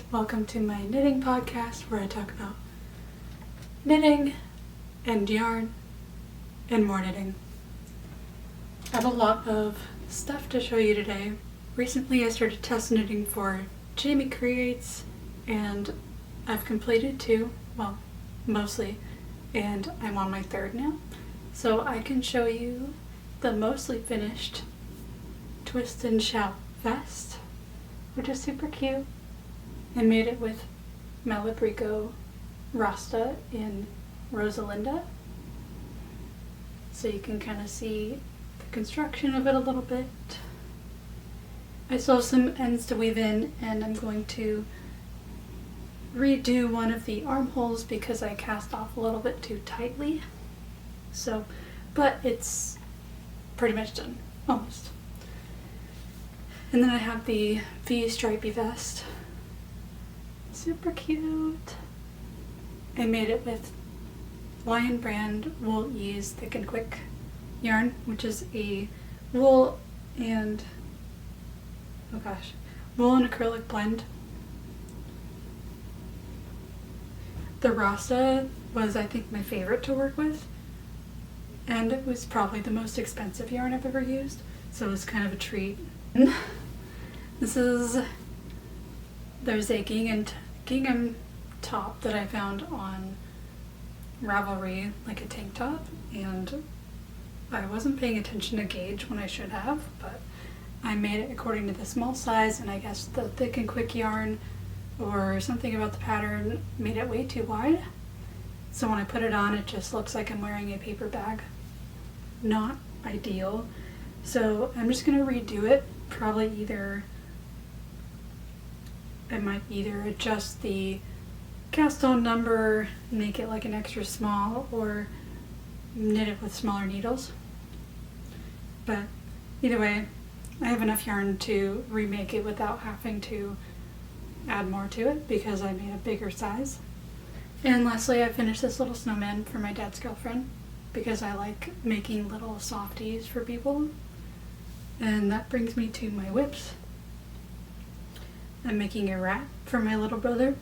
guys, welcome to my knitting podcast where I talk about knitting and yarn and more knitting. I have a lot of stuff to show you today. Recently I started test knitting for Jaime Creates and I've completed 2, well, mostly, and I'm on my 3rd now. So I can show you the mostly finished twist and shout vest, which is super cute. I made it with Malabrigo Rasta in Rosalinda, so you can kind of see the construction of it a little bit. I still have some ends to weave in, and I'm going to redo one of the armholes because I cast off a little bit too tightly. So, but it's pretty much done, almost. And then I have the V stripy vest. Super cute. I made it with Lion brand Wool Ease Thick and Quick yarn, which is a wool and acrylic blend. The Rasta was, I think, my favorite to work with, and it was probably the most expensive yarn I've ever used, so it was kind of a treat. There's a gingham top that I found on Ravelry, like a tank top, and I wasn't paying attention to gauge when I should have, but I made it according to the small size, and I guess the thick and quick yarn or something about the pattern made it way too wide. So when I put it on, it just looks like I'm wearing a paper bag. Not ideal. So I'm just gonna redo it. I might either adjust the cast on number, make it like an extra small, or knit it with smaller needles. But either way, I have enough yarn to remake it without having to add more to it because I made a bigger size. And lastly, I finished this little snowman for my dad's girlfriend because I like making little softies for people. And that brings me to my whips. I'm making a rat for my little brother.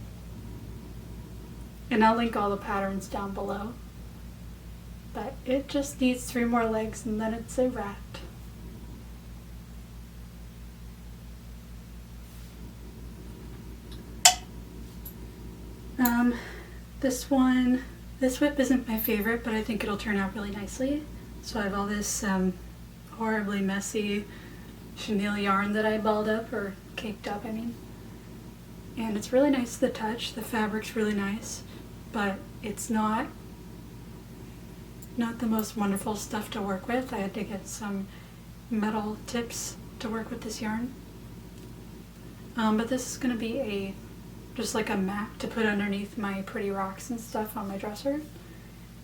And I'll link all the patterns down below. But it just needs 3 more legs and then it's a rat. This whip isn't my favorite, but I think it'll turn out really nicely. So I have all this horribly messy chenille yarn that I balled up, or caked up, I mean. And it's really nice to the touch. The fabric's really nice, but it's not the most wonderful stuff to work with. I had to get some metal tips to work with this yarn. But this is going to be just like a mat to put underneath my pretty rocks and stuff on my dresser.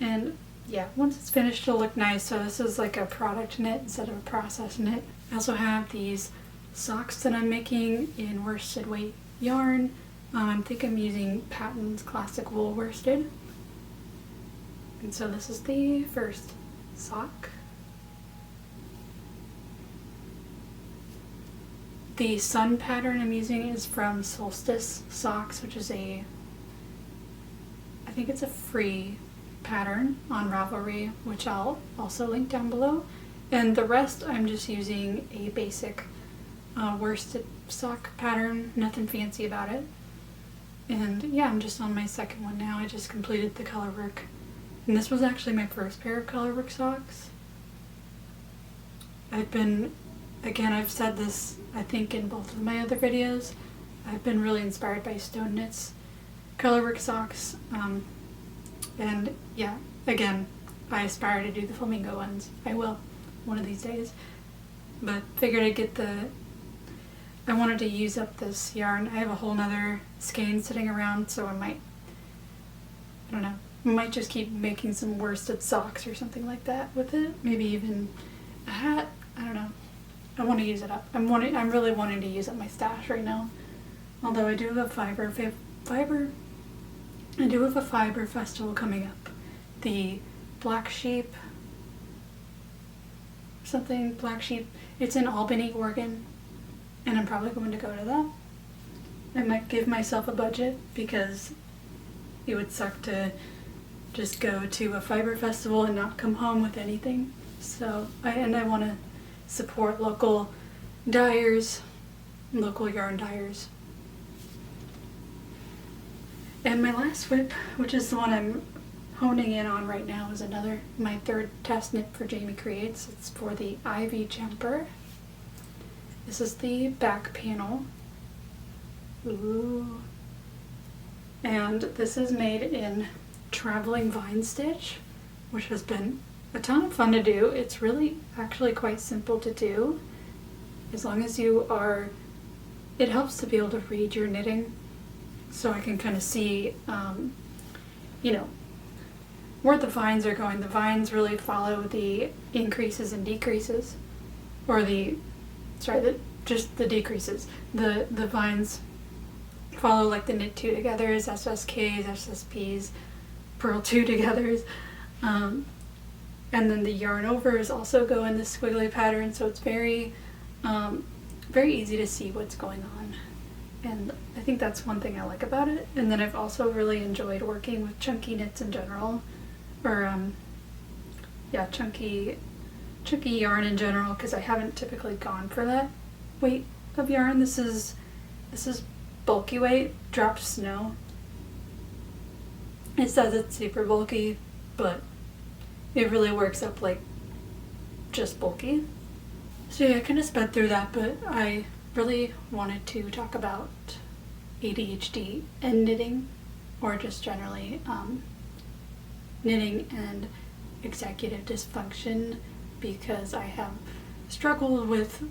And yeah, once it's finished it'll look nice. So this is like a product knit instead of a process knit. I also have these socks that I'm making in worsted weight yarn. I think I'm using Patton's Classic Wool Worsted. And so this is the first sock. The sun pattern I'm using is from Solstice Socks, which is I think it's a free pattern on Ravelry, which I'll also link down below. And the rest I'm just using a basic worsted sock pattern, nothing fancy about it. And yeah, I'm just on my 2nd one now. I just completed the color work. And this was actually my first pair of color work socks. I've said this, I think, in both of my other videos. I've been really inspired by Stone Knit's colorwork socks. And yeah, again, I aspire to do the flamingo ones. I will, one of these days. But figured I wanted to use up this yarn. I have a whole nother skein sitting around, so I might just keep making some worsted socks or something like that with it. Maybe even a hat, I don't know. I want to use it up. I'm really wanting to use up my stash right now. Although I do have a fiber festival coming up. The Black Sheep, it's in Albany, Oregon, and I'm probably going to go to that. I might give myself a budget, because it would suck to just go to a fiber festival and not come home with anything. So I want to support local dyers, local yarn dyers. And my last whip, which is the one I'm honing in on right now, is my third test knit for Jaime Creates. It's for the Ivy jumper. This is the back panel. Ooh. And this is made in traveling vine stitch, which has been a ton of fun to do. It's really actually quite simple to do, as long as it helps to be able to read your knitting, so I can kind of see, where the vines are going. The vines really follow the increases and decreases, or just the decreases. The vines follow like the knit two togethers, SSKs, SSPs, purl two togethers, and then the yarn overs also go in this squiggly pattern, so it's very easy to see what's going on. And I think that's one thing I like about it. And then I've also really enjoyed working with chunky knits in general, or chunky yarn in general, because I haven't typically gone for that weight of yarn. This is bulky weight, dropped snow. It says it's super bulky, but it really works up like just bulky. So yeah, I kind of sped through that, but I really wanted to talk about ADHD and knitting, or just generally knitting and executive dysfunction, because I have struggled with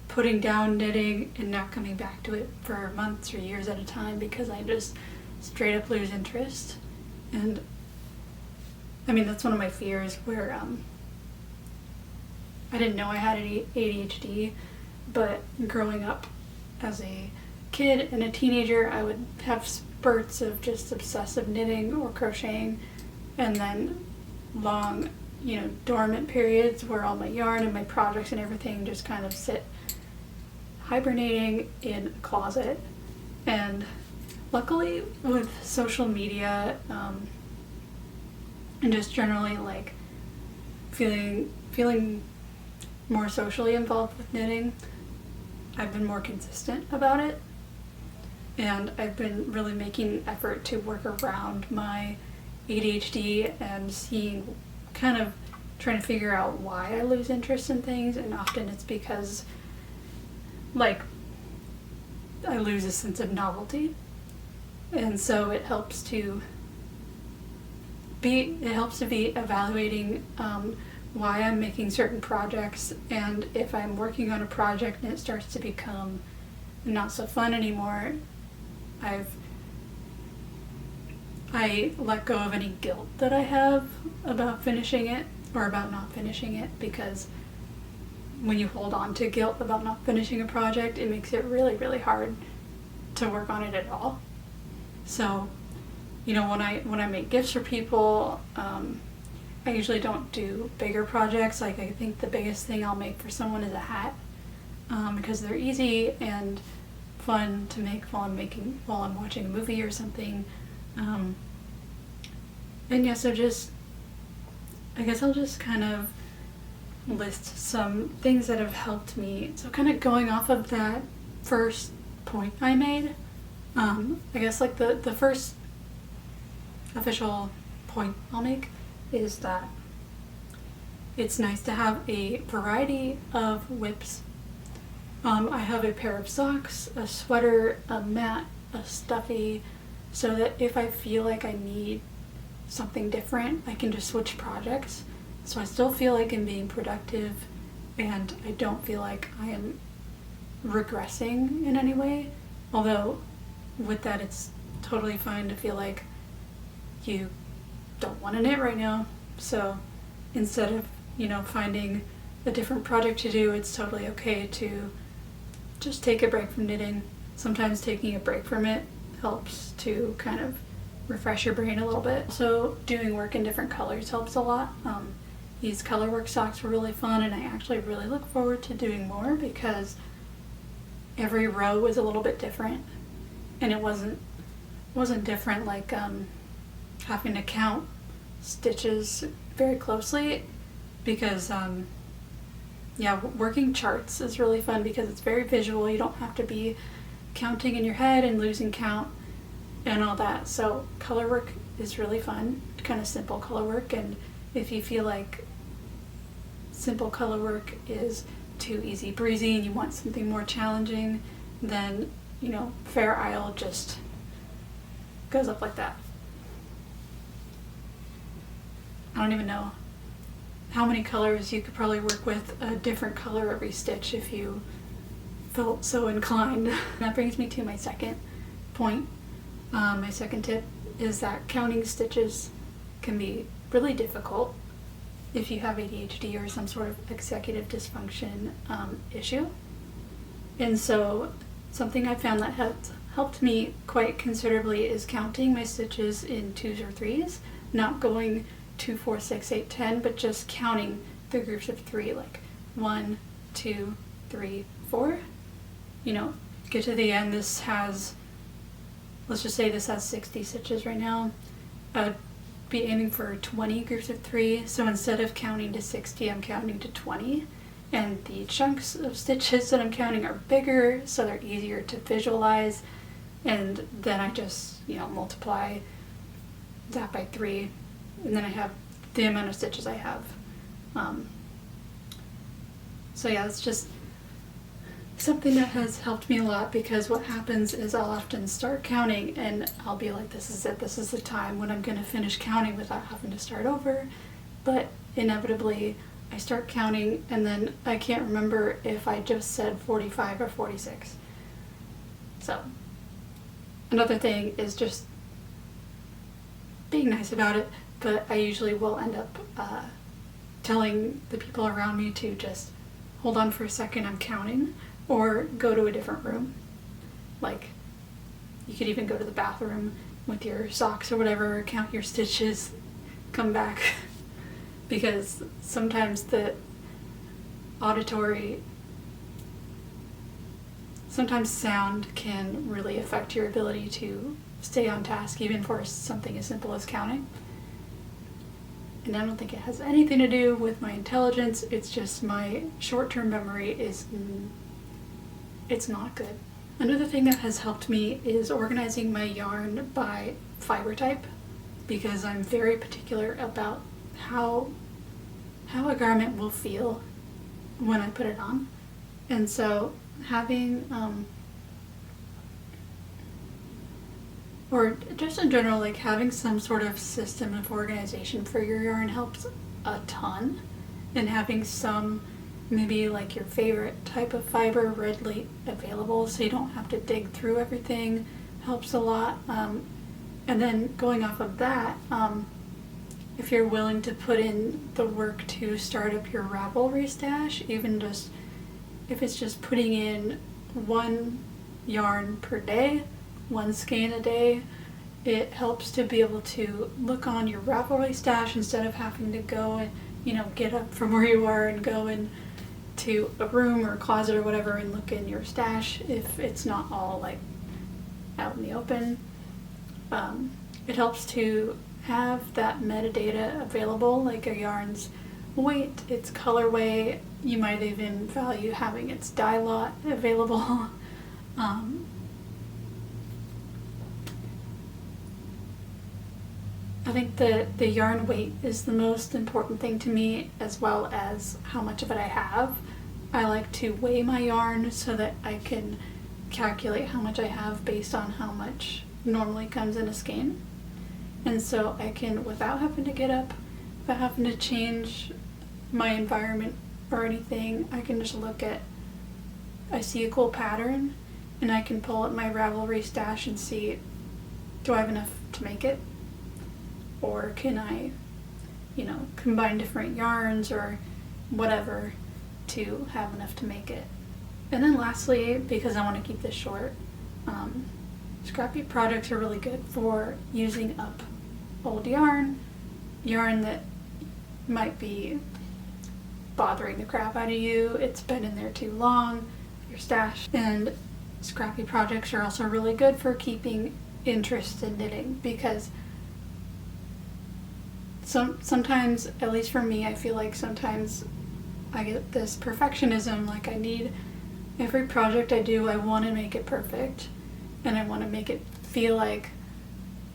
putting down knitting and not coming back to it for months or years at a time, because I just straight up lose interest. And I mean, that's one of my fears, where I didn't know I had ADHD, but growing up as a kid and a teenager, I would have spurts of just obsessive knitting or crocheting, and then long, dormant periods where all my yarn and my projects and everything just kind of sit hibernating in a closet. And luckily, with social media, and just generally like feeling more socially involved with knitting, I've been more consistent about it, and I've been really making an effort to work around my ADHD and kind of trying to figure out why I lose interest in things. And often it's because like I lose a sense of novelty, and so it helps to be evaluating why I'm making certain projects, and if I'm working on a project and it starts to become not so fun anymore, I let go of any guilt that I have about finishing it or about not finishing it, because when you hold on to guilt about not finishing a project, it makes it really, really hard to work on it at all. So, when I make gifts for people, I usually don't do bigger projects. Like, I think the biggest thing I'll make for someone is a hat, because they're easy and fun to make while I'm watching a movie or something. And yeah, so I guess I'll just kind of list some things that have helped me. So kind of going off of that first point I made, I guess like the first official point I'll make is that it's nice to have a variety of whips. I have a pair of socks, a sweater, a mat, a stuffy, so that if I feel like I need something different, I can just switch projects. So I still feel like I'm being productive, and I don't feel like I am regressing in any way. Although with that, it's totally fine to feel like you don't want to knit right now. So instead of, finding a different project to do, it's totally okay to just take a break from knitting. Sometimes taking a break from it helps to kind of refresh your brain a little bit. So doing work in different colors helps a lot. These colorwork socks were really fun, and I actually really look forward to doing more, because every row is a little bit different, and it wasn't different, like having to count stitches very closely, because working charts is really fun because it's very visual. You don't have to be counting in your head and losing count and all that. So color work is really fun, kind of simple color work. And if you feel like simple color work is too easy breezy and you want something more challenging, then Fair Isle just goes up like that. I don't even know how many colors. You could probably work with a different color every stitch if you felt so inclined. That brings me to my second point. My second tip is that counting stitches can be really difficult if you have ADHD or some sort of executive dysfunction issue. And so something I found that helped me quite considerably is counting my stitches in 2s or 3s, not going 2, 4, 6, 8, 10, but just counting the groups of 3, like 1, 2, 3, 4. Get to the end. This has, let's just say this has 60 stitches right now. I'd be aiming for 20 groups of 3. So instead of counting to 60, I'm counting to 20. And the chunks of stitches that I'm counting are bigger, so they're easier to visualize. And then I just, multiply that by 3. And then I have the amount of stitches I have. It's just something that has helped me a lot, because what happens is I'll often start counting and I'll be like, this is it, this is the time when I'm going to finish counting without having to start over. But inevitably I start counting and then I can't remember if I just said 45 or 46. So another thing is just being nice about it. But I usually will end up telling the people around me to just hold on for a second, I'm counting, or go to a different room. Like, you could even go to the bathroom with your socks or whatever, count your stitches, come back. Because sometimes sometimes sound can really affect your ability to stay on task, even for something as simple as counting. And I don't think it has anything to do with my intelligence. It's just my short-term memory it's not good. Another thing that has helped me is organizing my yarn by fiber type, because I'm very particular about how a garment will feel when I put it on. And so having or just in general, like having some sort of system of organization for your yarn helps a ton. And having some, maybe like your favorite type of fiber readily available so you don't have to dig through everything, helps a lot. And then going off of that, if you're willing to put in the work to start up your Ravelry stash, even just if it's just putting in 1 yarn per day, 1 skein a day, it helps to be able to look on your Ravelry stash instead of having to go and get up from where you are and go into a room or a closet or whatever and look in your stash if it's not all like out in the open. It helps to have that metadata available, like a yarn's weight, its colorway. You might even value having its dye lot available. I think the yarn weight is the most important thing to me, as well as how much of it I have. I like to weigh my yarn so that I can calculate how much I have based on how much normally comes in a skein. And so I can, without having to get up, without having to change my environment or anything, I can just look at, I see a cool pattern and I can pull up my Ravelry stash and see, do I have enough to make it? Or can I, combine different yarns or whatever to have enough to make it? And then lastly, because I want to keep this short, scrappy projects are really good for using up old yarn that might be bothering the crap out of you. It's been in there too long, your stash. And scrappy projects are also really good for keeping interest in knitting, because sometimes, at least for me, I feel like sometimes I get this perfectionism, like I need every project I do, I want to make it perfect, and I want to make it feel like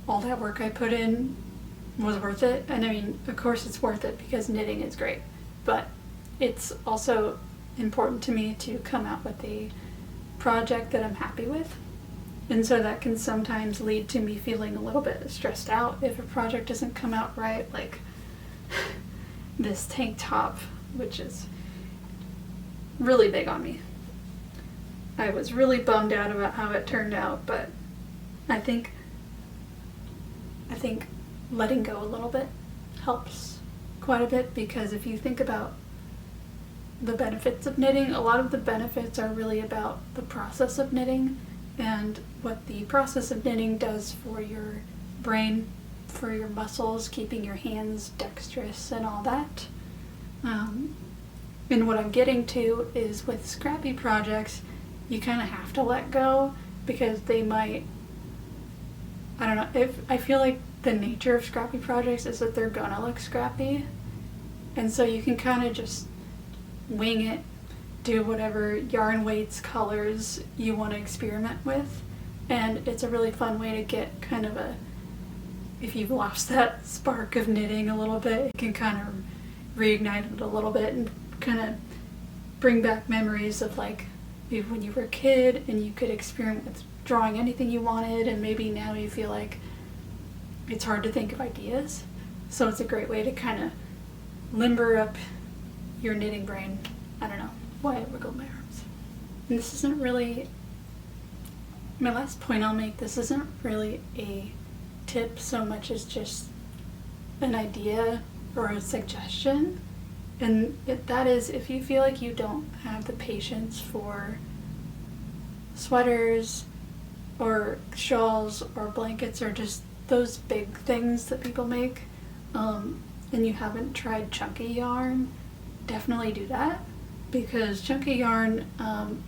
all that work I put in was worth it. And I mean, of course it's worth it because knitting is great, but it's also important to me to come out with a project that I'm happy with. And so that can sometimes lead to me feeling a little bit stressed out if a project doesn't come out right, like this tank top, which is really big on me. I was really bummed out about how it turned out, but I think letting go a little bit helps quite a bit, because if you think about the benefits of knitting, a lot of the benefits are really about the process of knitting and what the process of knitting does for your brain, for your muscles, keeping your hands dexterous and all that. And what I'm getting to is with scrappy projects, you kind of have to let go, because they might, I don't know, I feel like the nature of scrappy projects is that they're gonna look scrappy, and so you can kind of just wing it, do whatever yarn weights, colors you want to experiment with, and it's a really fun way to get kind of if you've lost that spark of knitting a little bit, it can kind of reignite it a little bit and kind of bring back memories of like maybe when you were a kid and you could experiment with drawing anything you wanted, and maybe now you feel like it's hard to think of ideas. So it's a great way to kind of limber up your knitting brain. I don't know why I wiggled my arms. And this isn't really, my last point I'll make, this isn't really a tip so much as just an idea or a suggestion. And that is, if you feel like you don't have the patience for sweaters or shawls or blankets or just those big things that people make, and you haven't tried chunky yarn, definitely do that, because chunky yarn, I'm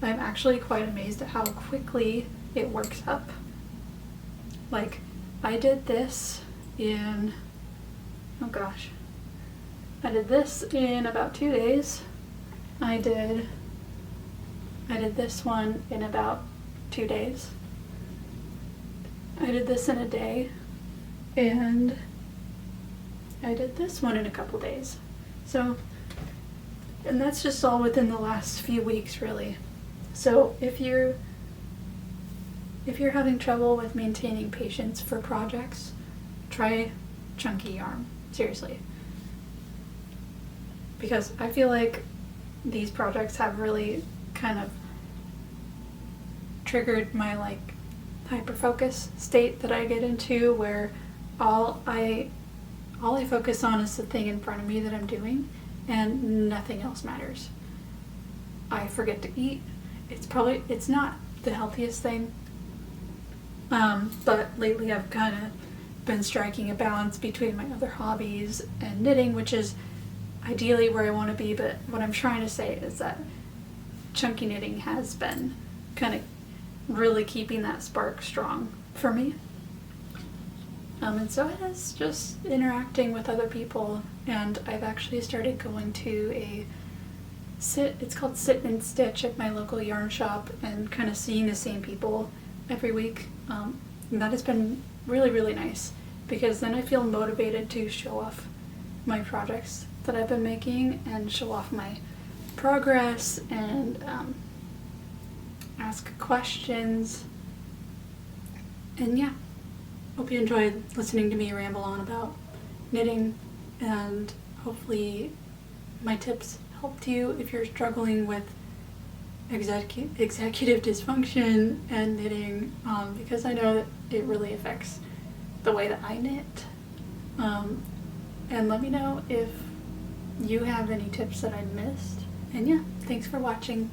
actually quite amazed at how quickly it works up. Like, I did this in, I did this in about 2 days. I did this one in about 2 days. I did this in a day, and I did this one in a couple days. So, and that's just all within the last few weeks, really. So if you're having trouble with maintaining patience for projects, try chunky yarn, seriously. Because I feel like these projects have really kind of triggered my like hyper-focus state that I get into, where all I focus on is the thing in front of me that I'm doing, and nothing else matters. I forget to eat. It's not the healthiest thing, but lately I've kind of been striking a balance between my other hobbies and knitting, which is ideally where I want to be. But what I'm trying to say is that chunky knitting has been kind of really keeping that spark strong for me. And so it is just interacting with other people, and I've actually started going to it's called Sit and Stitch at my local yarn shop, and kind of seeing the same people every week. And that has been really, really nice, because then I feel motivated to show off my projects that I've been making and show off my progress and ask questions. And yeah, hope you enjoyed listening to me ramble on about knitting, and hopefully my tips helped you if you're struggling with executive dysfunction and knitting, because I know that it really affects the way that I knit. And let me know if you have any tips that I missed. And yeah, thanks for watching.